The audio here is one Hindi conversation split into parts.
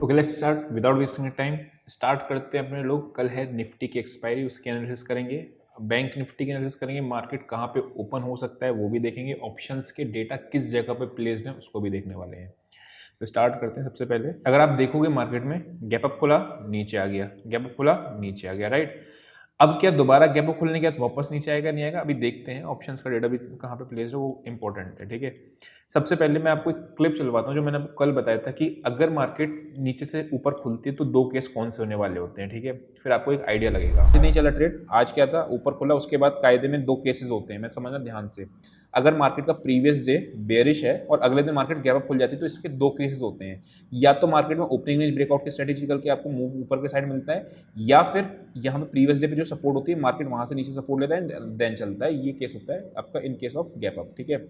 Okay let's start without wasting time. Start करते हैं अपने लोग। कल है निफ्टी की एक्सपायरी, उसकी एनालिसिस करेंगे। बैंक निफ्टी की एनालिसिस करेंगे। मार्केट कहाँ पे ओपन हो सकता है वो भी देखेंगे। ऑप्शंस के डेटा किस जगह पे प्लेस्ड है उसको भी देखने वाले हैं। तो स्टार्ट करते हैं। सबसे पहले अगर आप देखोगे मार्केट में गैप अप खुला, नीचे आ गया, गैप अप खुला, नीचे आ गया, राइट। अब क्या दोबारा गैप अप खुलने के बाद वापस नीचे आएगा, नहीं आएगा, अभी देखते हैं। ऑप्शंस का डेटा भी कहाँ पे प्लेस है वो इंपॉर्टेंट है, ठीक है। सबसे पहले मैं आपको एक क्लिप चलवाता हूँ जो मैंने आपको कल बताया था कि अगर मार्केट नीचे से ऊपर खुलती है तो दो केस कौन से होने वाले होते हैं, ठीक है। फिर आपको एक आइडिया लगेगा। नहीं चला ट्रेड, आज क्या था, ऊपर खुला, उसके बाद कायदे में दो केसेस होते हैं, मैं समझना ध्यान से। अगर मार्केट का प्रीवियस डे बेरिश है और अगले दिन मार्केट गैप अप खुल जाती है तो इसके दो केसेस होते हैं। या तो मार्केट में ओपनिंग रेंज ब्रेकआउट की स्ट्रेटेजी करके आपको मूव ऊपर के साइड मिलता है, या फिर यहाँ पे प्रीवियस डे पे जो सपोर्ट होती है मार्केट वहां से नीचे सपोर्ट लेता है देन चलता है। ये केस होता है आपका in case of gap up, ठीक है।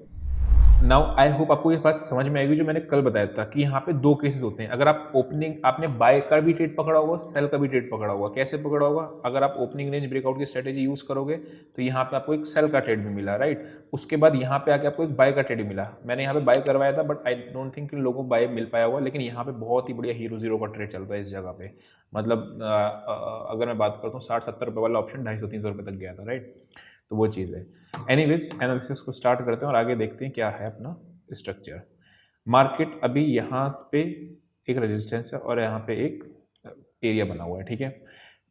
नाउ आई होप आपको ये बात समझ में आएगी जो मैंने कल बताया था कि यहाँ पे दो केसेस होते हैं। अगर आप ओपनिंग, आपने बाय का भी ट्रेड पकड़ा होगा, सेल का भी ट्रेड पकड़ा होगा। कैसे पकड़ा होगा? अगर आप ओपनिंग रेंज ब्रेकआउट की स्ट्रेटेजी यूज करोगे तो यहाँ पे आपको एक सेल का ट्रेड भी मिला, राइट। उसके बाद यहाँ पे आके आपको एक बाय का ट्रेड मिला। मैंने यहाँ पे बाय करवाया था बट आई डोंट थिंक लोगों को बाय मिल पाया होगा, लेकिन यहाँ पे बहुत ही बढ़िया हीरो जीरो का ट्रेड चल रहा है इस जगह पे। मतलब अगर मैं बात करता हूँ 60-70 रुपये वाला ऑप्शन 250-300 रुपये तक गया था, राइट। तो वो चीज़ है। एनीवेज एनालिसिस को स्टार्ट करते हैं और आगे देखते हैं क्या है अपना स्ट्रक्चर। मार्केट अभी यहाँ पे एक रेजिस्टेंस है और यहाँ पे एक एरिया बना हुआ है, ठीक है।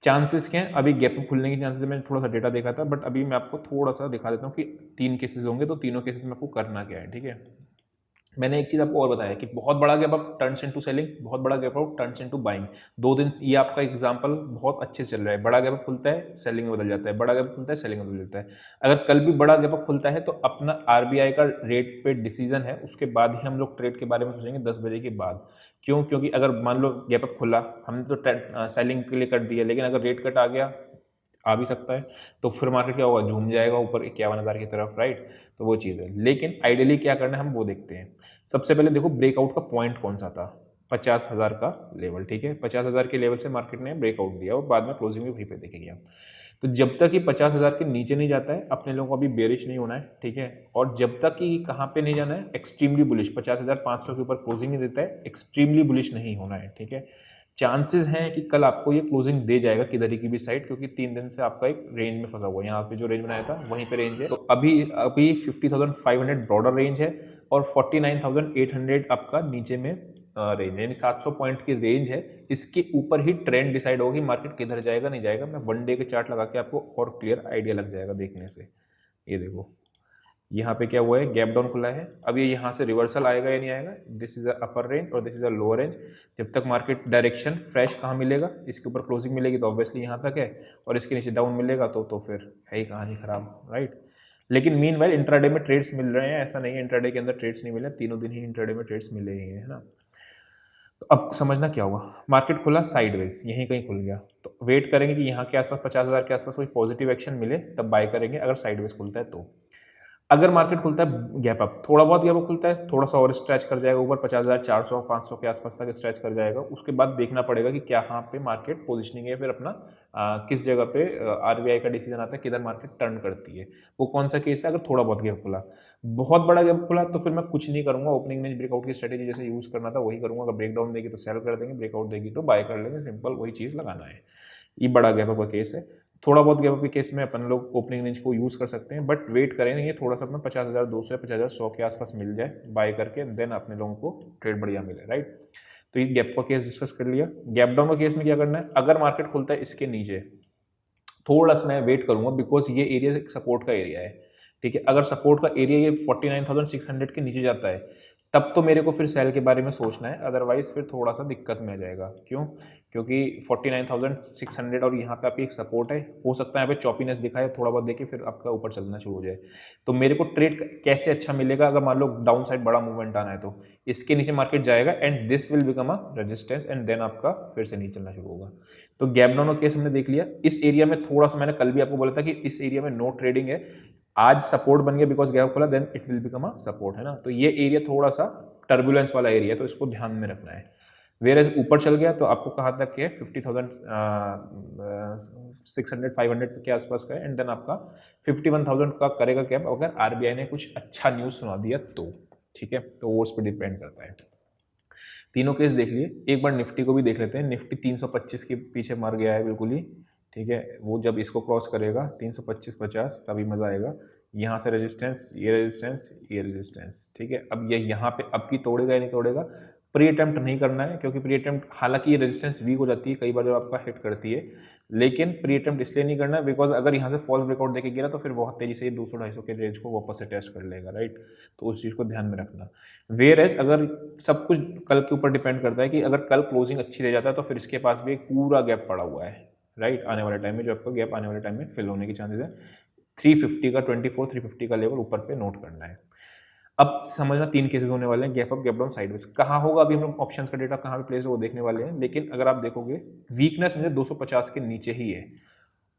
चांसेस क्या है? अभी गैप खुलने के चांसेस, मैंने थोड़ा सा डेटा देखा था बट अभी मैं आपको थोड़ा सा दिखा देता हूँ कि 3 केसेस होंगे तो तीनों केसेस में आपको करना क्या है, ठीक है। मैंने एक चीज़ आपको और बताया कि बहुत बड़ा gap up turns into selling, बहुत बड़ा gap up turns into buying. 2 दिन ये आपका एग्जांपल बहुत अच्छे से चल रहा है। बड़ा गैप अप खुलता है, सेलिंग में बदल जाता है, बड़ा गैप अप खुलता है, सेलिंग में बदल जाता है। अगर कल भी बड़ा गैप अप खुलता है तो अपना आरबीआई का रेट पे डिसीजन है, उसके बाद ही हम लोग ट्रेड के बारे में सोचेंगे 10 बजे के बाद। क्यों? क्योंकि अगर मान लो गैप अप खुला, हमने तो सेलिंग के लिए कर दिया, लेकिन अगर रेट कट आ गया, आ भी सकता है, तो फिर मार्केट क्या होगा, झूम जाएगा ऊपर 51,000 की तरफ, राइट। तो वो चीज़ है। लेकिन आइडियली क्या करना है हम वो देखते हैं। सबसे पहले देखो ब्रेकआउट का पॉइंट कौन सा था, 50,000 का लेवल, ठीक है। 50,000 के लेवल से मार्केट ने ब्रेकआउट दिया और बाद में क्लोजिंग भी वहीं पे देखेंगे हम। तो जब तक ये 50,000 के नीचे नहीं जाता है अपने लोगों को अभी बेरिश नहीं होना है, ठीक है। और जब तक कि कहाँ पे नहीं जाना है, एक्सट्रीमली बुलिश, 50,500 के ऊपर क्लोजिंग नहीं देता है, एक्सट्रीमली बुलिश नहीं होना है, ठीक है। चांसेस हैं कि कल आपको ये क्लोजिंग दे जाएगा किधर की भी साइड, क्योंकि 3 दिन से आपका एक रेंज में फंसा हुआ है। यहाँ पे जो रेंज बनाया था वहीं पे रेंज है। तो अभी 50,500 ब्रॉडर रेंज है और 49,800 आपका नीचे में रेंज है, यानी 700 पॉइंट की रेंज है। इसके ऊपर ही ट्रेंड डिसाइड होगा कि मार्केट किधर जाएगा नहीं जाएगा। मैं वन डे के चार्ट लगा के आपको और क्लियर आइडिया लग जाएगा देखने से। ये देखो यहाँ पे क्या हुआ है, गैप डाउन खुला है। अब ये यहाँ से रिवर्सल आएगा या नहीं आएगा, this is a upper range और this is a lower range. जब तक मार्केट डायरेक्शन फ्रेश कहाँ मिलेगा, इसके ऊपर क्लोजिंग मिलेगी तो ऑब्वियसली यहाँ तक है, और इसके नीचे डाउन मिलेगा तो फिर है ही कहानी खराब, राइट। लेकिन मीन वाइल इंट्राडे में ट्रेड्स मिल रहे हैं, ऐसा नहीं है इंट्राडे के अंदर ट्रेड्स नहीं मिले, तीनों दिन ही इंट्राडे में ट्रेड्स मिले ही है ना। तो अब समझना क्या हुआ, मार्केट खुला साइडवेज, यहीं कहीं खुल गया तो वेट करेंगे कि यहाँ के आसपास 50,000 के आसपास कोई पॉजिटिव एक्शन मिले तब बाय करेंगे, अगर साइडवेज खुलता है तो। अगर मार्केट खुलता है गैप अप, थोड़ा बहुत गैप अप खुलता है, थोड़ा सा और स्ट्रेच कर जाएगा ऊपर 50,400-500 के आसपास तक स्ट्रेच कर जाएगा, उसके बाद देखना पड़ेगा कि क्या यहाँ पे मार्केट पोजिशनिंग है, फिर अपना किस जगह पे आरबीआई का डिसीजन आता है किधर मार्केट टर्न करती है, वो कौन सा केस है। अगर थोड़ा बहुत गैप खुला, बहुत बड़ा गैप खुला तो फिर मैं कुछ नहीं करूंगा, ओपनिंग रेंज ब्रेकआउट की स्ट्रेटेजी जैसे यूज करना था वही करूंगा। अगर ब्रेकडाउन देगी तो सेल कर देंगे, ब्रेकआउट देगी तो बाय कर लेंगे, सिंपल वही चीज़ लगाना है। ये बड़ा गैप अप का केस है। थोड़ा बहुत गैप अप के केस में अपन लोग ओपनिंग रेंज को यूज़ कर सकते हैं, बट वेट करेंगे ये थोड़ा सा अपना 50,200 या 50,100 के आसपास मिल जाए बाय करके, देन अपने लोगों को ट्रेड बढ़िया मिले, राइट। तो ये गैप का केस डिस्कस कर लिया। गैप डाउन का केस में क्या करना है, अगर मार्केट खुलता है इसके नीचे, थोड़ा सा मैं वेट करूंगा बिकॉज ये एरिया एक सपोर्ट का एरिया है, ठीक है। अगर सपोर्ट का एरिया ये 49,600 के नीचे जाता है तब तो मेरे को फिर सेल के बारे में सोचना है, अदरवाइज फिर थोड़ा सा दिक्कत में आ जाएगा। क्यों? क्योंकि 49,600 और यहाँ पे आपकी एक सपोर्ट है, हो सकता है यहाँ पे चॉपीनेस दिखाए, थोड़ा बहुत देखे फिर आपका ऊपर चलना शुरू हो जाए। तो मेरे को ट्रेड कैसे अच्छा मिलेगा, अगर मान लो डाउन साइड बड़ा मूवमेंट आना है तो इसके नीचे मार्केट जाएगा and this will become a resistance and then आपका फिर से नीचे चलना शुरू होगा। तो गैप डाउन का केस हमने देख लिया। इस एरिया में थोड़ा सा, मैंने कल भी आपको बोला था कि इस एरिया में नो ट्रेडिंग है, आज सपोर्ट बन गया बिकॉज गैप खोला, then it will become a support, है ना। तो ये एरिया थोड़ा सा टर्बुलेंस वाला एरिया है, तो इसको ध्यान में रखना है। वेयर ऊपर चल गया तो आपको कहाँ तक है, 50,600-500 के आसपास का है, एंड देन आपका 51,000 का करेगा कैप अगर आरबीआई ने कुछ अच्छा न्यूज़ सुना दिया तो, ठीक है। तो वो उस पर डिपेंड करता है। तीनों केस देख लिए, एक बार निफ्टी को भी देख लेते हैं। निफ्टी 325 के पीछे मर गया है बिल्कुल ही, ठीक है। वो जब इसको क्रॉस करेगा 325-50 तभी मज़ा आएगा। यहाँ से रेजिस्टेंस, ये रेजिस्टेंस, ये रेजिस्टेंस, ठीक है। अब ये यहाँ पे अब की तोड़ेगा या नहीं तोड़ेगा, प्री अटेम्प्ट नहीं करना है, क्योंकि प्री अटेम्प्ट हालांकि ये रेजिस्टेंस वीक हो जाती है कई बार जब आपका हिट करती है, लेकिन प्री अटेम्प्ट इसलिए नहीं करना है बिकॉज अगर यहाँ से फॉल्स ब्रेकआउट देके गिरा तो फिर बहुत तेजी से ये 200-250 के रेंज को वापस से टेस्ट कर लेगा, राइट। तो उस चीज़ को ध्यान में रखना। वेयर एज अगर सब कुछ कल के ऊपर डिपेंड करता है कि अगर कल क्लोजिंग अच्छी दे जाता है तो फिर इसके पास भी एक पूरा गैप पड़ा हुआ है, राइट। आने वाले टाइम में जो आपका गैप आने वाले टाइम में फिल होने की चांसेस है। 350 का 350 का लेवल ऊपर पे नोट करना है। अब समझना 3 केसेस होने वाले हैं, gap up, gap down, sideways. कहाँ होगा अभी हम लोग ऑप्शंस का डेटा कहाँ पे प्लेस है वो देखने वाले हैं, लेकिन अगर आप देखोगे वीकनेस मुझे 250 के नीचे ही है।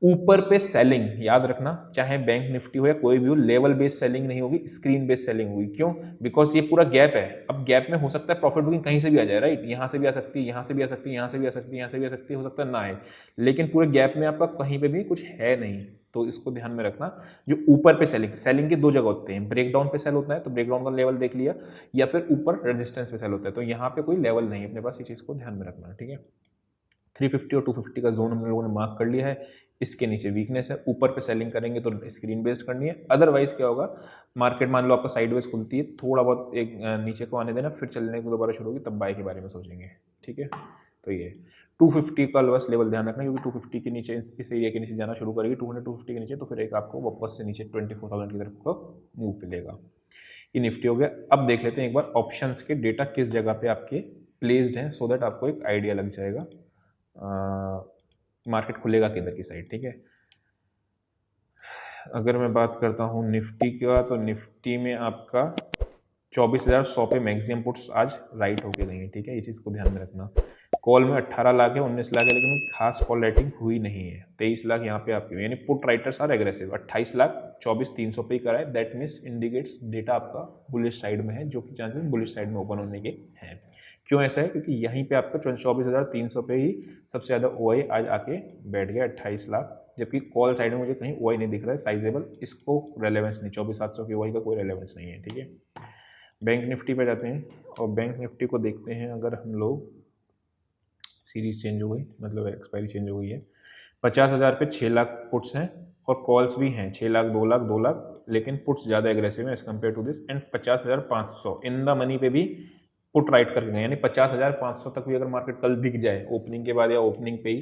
ऊपर पे सेलिंग याद रखना, चाहे बैंक निफ्टी हो या कोई भी हो, लेवल बेस्ड सेलिंग नहीं होगी, स्क्रीन बेस्ड सेलिंग होगी। क्यों? बिकॉज ये पूरा गैप है। अब गैप में हो सकता है प्रॉफिट बुकिंग कहीं से भी आ जाए, राइट। यहाँ से भी आ सकती है, यहाँ से भी आ सकती है, यहाँ से भी आ सकती है, यहाँ से भी आ सकती है, हो सकता है ना आए, लेकिन पूरे गैप में आपका कहीं पे भी कुछ है नहीं। तो इसको ध्यान में रखना। जो ऊपर पे सेलिंग के 2 जगह होते हैं, ब्रेकडाउन पे सेल होता है तो ब्रेकडाउन का लेवल देख लिया, या फिर ऊपर रेजिस्टेंस पे सेल होता है, तो यहाँ पे कोई लेवल नहीं है अपने पास, इस चीज़ को ध्यान में रखना, ठीक है। 350 और 250 का जोन हम लोगों ने मार्क कर लिया है। इसके नीचे वीकनेस है, ऊपर पे सेलिंग करेंगे तो स्क्रीन बेस्ड करनी है। अदरवाइज क्या होगा, मार्केट मान लो आपका साइडवेज खुलती है, थोड़ा बहुत एक नीचे को आने देना, फिर चलने को दोबारा शुरू होगी, तब बाय के बारे में सोचेंगे, ठीक है। तो ये 250 का बस लेवल ध्यान रखना, क्योंकि 250 के नीचे इस एरिया के नीचे जाना शुरू करेगी 200-250 के नीचे, तो फिर एक आपको वापस से नीचे 24,000 की तरफ को मूव मिलेगा। ये निफ्टी हो गया। अब देख लेते हैं एक बार ऑप्शंस के डेटा किस जगह पे आपके प्लेस्ड हैं, सो दैट आपको एक आइडिया लग जाएगा मार्केट खुलेगा किधर की साइड, ठीक है। अगर मैं बात करता हूँ निफ्टी का, तो निफ्टी में आपका 24,100 पे मैक्सिमम पुट्स आज राइट होके गई है, ठीक है। ये चीज़ को ध्यान में रखना। कॉल में 18 लाख है, 19 लाख है, लेकिन खास कॉल राइटिंग हुई नहीं है। 23 लाख यहाँ पे आपकी, यानी put writers are aggressive. 28 lakh 24,300 पे ही करा है, दैट मीन्स इंडिकेट्स डेटा आपका बुलिश साइड में है, जो कि चांसेस बुलिश साइड में ओपन होने के हैं। क्यों ऐसा है? क्योंकि यहीं पे आपका 24,300 पे ही सबसे ज़्यादा ओआई आज आके बैठ गया 28 लाख, जबकि कॉल साइड में मुझे कहीं ओआई नहीं दिख रहा है साइजेबल, इसको रेलेवेंस नहीं, 24,700 की ओआई का कोई रेलेवेंस नहीं है, ठीक है। बैंक निफ्टी पे जाते हैं और बैंक निफ्टी को देखते हैं। अगर हम लोग सीरीज चेंज हो गई, मतलब एक्सपायरी चेंज हो गई है, 50,000 पे 6 लाख पुट्स हैं और कॉल्स भी हैं 6 लाख, 2 लाख, 2 लाख, लेकिन पुट्स ज़्यादा एग्रेसिव है as compare to this. And 50,500 in the money पे भी पुट राइट करके गए, यानी 50,500 तक भी अगर मार्केट कल दिख जाए ओपनिंग के बाद या ओपनिंग पे ही,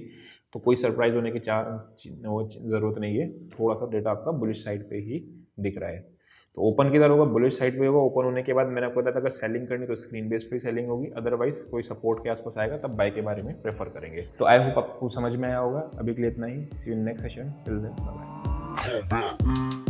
तो कोई सरप्राइज होने की ज़रूरत नहीं है। थोड़ा सा डेटा आपका बुलिश साइड पे ही दिख रहा है। तो ओपन किधर होगा? बुलिश साइड पे होगा। ओपन होने के बाद मैंने आपको बताया था अगर सेलिंग करनी तो स्क्रीन बेस पे सेलिंग होगी, अदरवाइज कोई सपोर्ट के आसपास आएगा तब बाय के बारे में प्रेफर करेंगे। तो आई होप आपको समझ में आया होगा। अभी के लिए इतना ही। See you in next session. Till then bye bye.